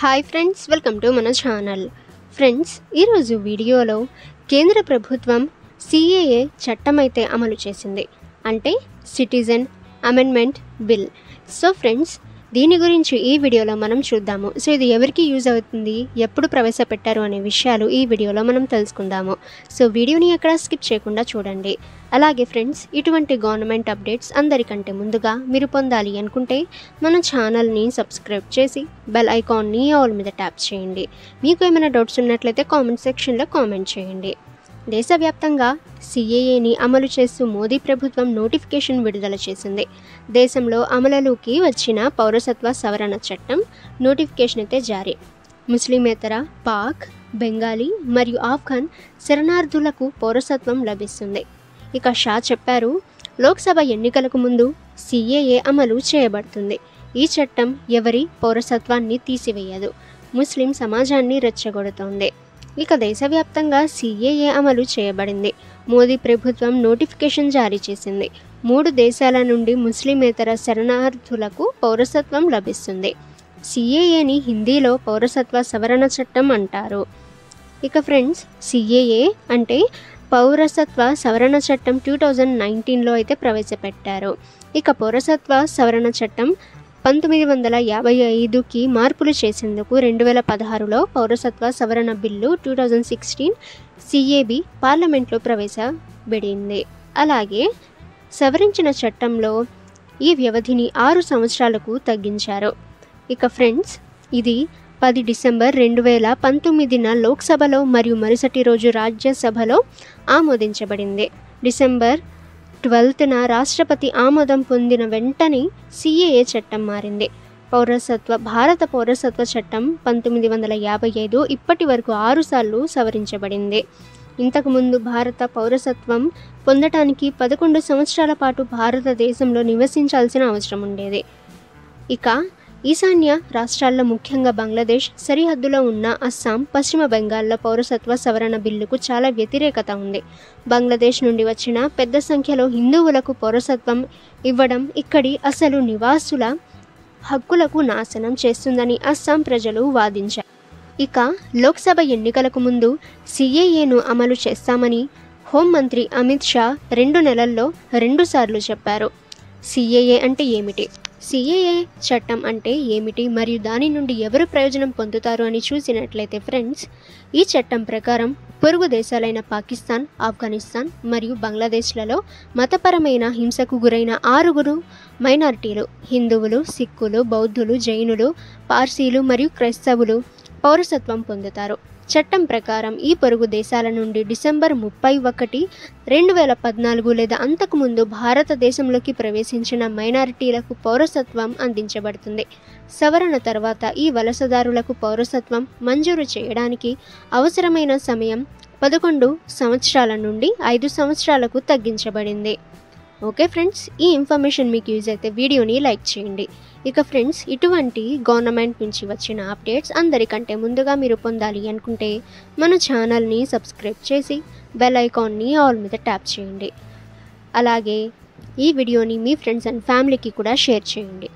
Hi friends, welcome to మన channel. Friends, ఈరోజు వీడియోలో కేంద్ర ప్రభుత్వం సిఏఏ చట్టం అయితే అమలు చేసింది, అంటే citizen amendment bill. So friends, దీని గురించి ఈ వీడియోలో మనం చూద్దాము. సో ఇది ఎవరికి యూజ్ అవుతుంది, ఎప్పుడు ప్రవేశపెట్టారు అనే విషయాలు ఈ వీడియోలో మనం తెలుసుకుందాము. సో వీడియోని ఎక్కడ స్కిప్ చేయకుండా చూడండి. అలాగే ఫ్రెండ్స్, ఇటువంటి గవర్నమెంట్ అప్డేట్స్ అందరికంటే ముందుగా మీరు పొందాలి అనుకుంటే మన ఛానల్ని సబ్స్క్రైబ్ చేసి బెల్ ఐకాన్ని ఆల్ మీద ట్యాప్ చేయండి. మీకు ఏమైనా డౌట్స్ ఉన్నట్లయితే కామెంట్ సెక్షన్లో కామెంట్ చేయండి. దేశవ్యాప్తంగా సిఏఏని అమలు చేస్తూ మోదీ ప్రభుత్వం నోటిఫికేషన్ విడుదల చేసింది. దేశంలో అమలులోకి వచ్చిన పౌరసత్వ సవరణ చట్టం నోటిఫికేషన్ అయితే జారీ. ముస్లిమేతర పాక్, బెంగాలీ మరియు ఆఫ్ఘన్ శరణార్థులకు పౌరసత్వం లభిస్తుంది. ఇక షా చెప్పారు, లోక్సభ ఎన్నికలకు ముందు సిఏఏ అమలు చేయబడుతుంది. ఈ చట్టం ఎవరి పౌరసత్వాన్ని తీసివేయదు, ముస్లిం సమాజాన్ని రెచ్చగొడుతోంది. ఇక దేశవ్యాప్తంగా సిఏఏ అమలు చేయబడింది. మోదీ ప్రభుత్వం నోటిఫికేషన్ జారీ చేసింది. 3 దేశాల నుండి ముస్లిమేతర శరణార్థులకు పౌరసత్వం లభిస్తుంది. సిఏఏని హిందీలో పౌరసత్వ సవరణ చట్టం అంటారు. ఇక ఫ్రెండ్స్, సిఏఏ అంటే పౌరసత్వ సవరణ చట్టం 2019లో అయితే ప్రవేశపెట్టారు. ఇక పౌరసత్వ సవరణ చట్టం 1955కి మార్పులు చేసేందుకు 2016లో పౌరసత్వ సవరణ బిల్లు 2016 సిఏబి పార్లమెంట్లో ప్రవేశపెట్టింది. అలాగే సవరించిన చట్టంలో ఈ వ్యవధిని 6 సంవత్సరాలకు తగ్గించారు. ఇక ఫ్రెండ్స్, ఇది 10 డిసెంబర్ 2019న లోక్సభలో మరియు మరుసటి రోజు రాజ్యసభలో ఆమోదించబడింది. డిసెంబర్ 12న రాష్ట్రపతి ఆమోదం పొందిన వెంటనే సిఏఏ చట్టం మారింది. భారత పౌరసత్వ చట్టం 1955 ఇప్పటి వరకు 6 సార్లు సవరించబడింది. ఇంతకుముందు భారత పౌరసత్వం పొందటానికి 11 సంవత్సరాల పాటు భారతదేశంలో నివసించాల్సిన అవసరం ఉండేది. ఇక ఈశాన్య రాష్ట్రాల్లో, ముఖ్యంగా బంగ్లాదేశ్ సరిహద్దులో ఉన్న అస్సాం, పశ్చిమ బెంగాల్లో పౌరసత్వ సవరణ బిల్లుకు చాలా వ్యతిరేకత ఉంది. బంగ్లాదేశ్ నుండి వచ్చిన పెద్ద సంఖ్యలో హిందువులకు పౌరసత్వం ఇవ్వడం ఇక్కడి అసలు నివాసుల హక్కులకు నాశనం చేస్తుందని అస్సాం ప్రజలు వాదించారు. ఇక లోక్సభ ఎన్నికలకు ముందు సిఏఏను అమలు చేస్తామని హోంమంత్రి అమిత్ షా 2 నెలల్లో 2 సార్లు చెప్పారు. సిఏఏ అంటే ఏమిటి, సిఏఏ చట్టం అంటే ఏమిటి మరియు దాని నుండి ఎవరు ప్రయోజనం పొందుతారు అని చూసినట్లయితే ఫ్రెండ్స్, ఈ చట్టం ప్రకారం పొరుగు దేశాలైన పాకిస్తాన్, ఆఫ్ఘనిస్తాన్ మరియు బంగ్లాదేశ్లలో మతపరమైన హింసకు గురైన 6 మైనారిటీలు, హిందువులు, సిక్కులు, బౌద్ధులు, జైనులు, పార్సీలు మరియు క్రైస్తవులు పౌరసత్వం పొందుతారు. చట్టం ప్రకారం ఈ పొరుగు దేశాల నుండి డిసెంబర్ 31, 2014 లేదా అంతకుముందు భారతదేశంలోకి ప్రవేశించిన మైనారిటీలకు పౌరసత్వం అందించబడుతుంది. సవరణ తర్వాత ఈ వలసదారులకు పౌరసత్వం మంజూరు చేయడానికి అవసరమైన సమయం 11 సంవత్సరాల నుండి 5 సంవత్సరాలకు తగ్గించబడింది. ఓకే ఫ్రెండ్స్, ఈ ఇన్ఫర్మేషన్ మీకు యూజ్ అయితే వీడియోని లైక్ చేయండి. ఇక ఫ్రెండ్స్, ఇటువంటి గవర్నమెంట్ నుంచి వచ్చిన అప్డేట్స్ అందరికంటే ముందుగా మీరు పొందాలి అనుకుంటే మన ఛానల్ని సబ్స్క్రైబ్ చేసి బెల్ ఐకాన్ని ఆల్ మీద ట్యాప్ చేయండి. అలాగే ఈ వీడియోని మీ ఫ్రెండ్స్ అండ్ ఫ్యామిలీకి కూడా షేర్ చేయండి.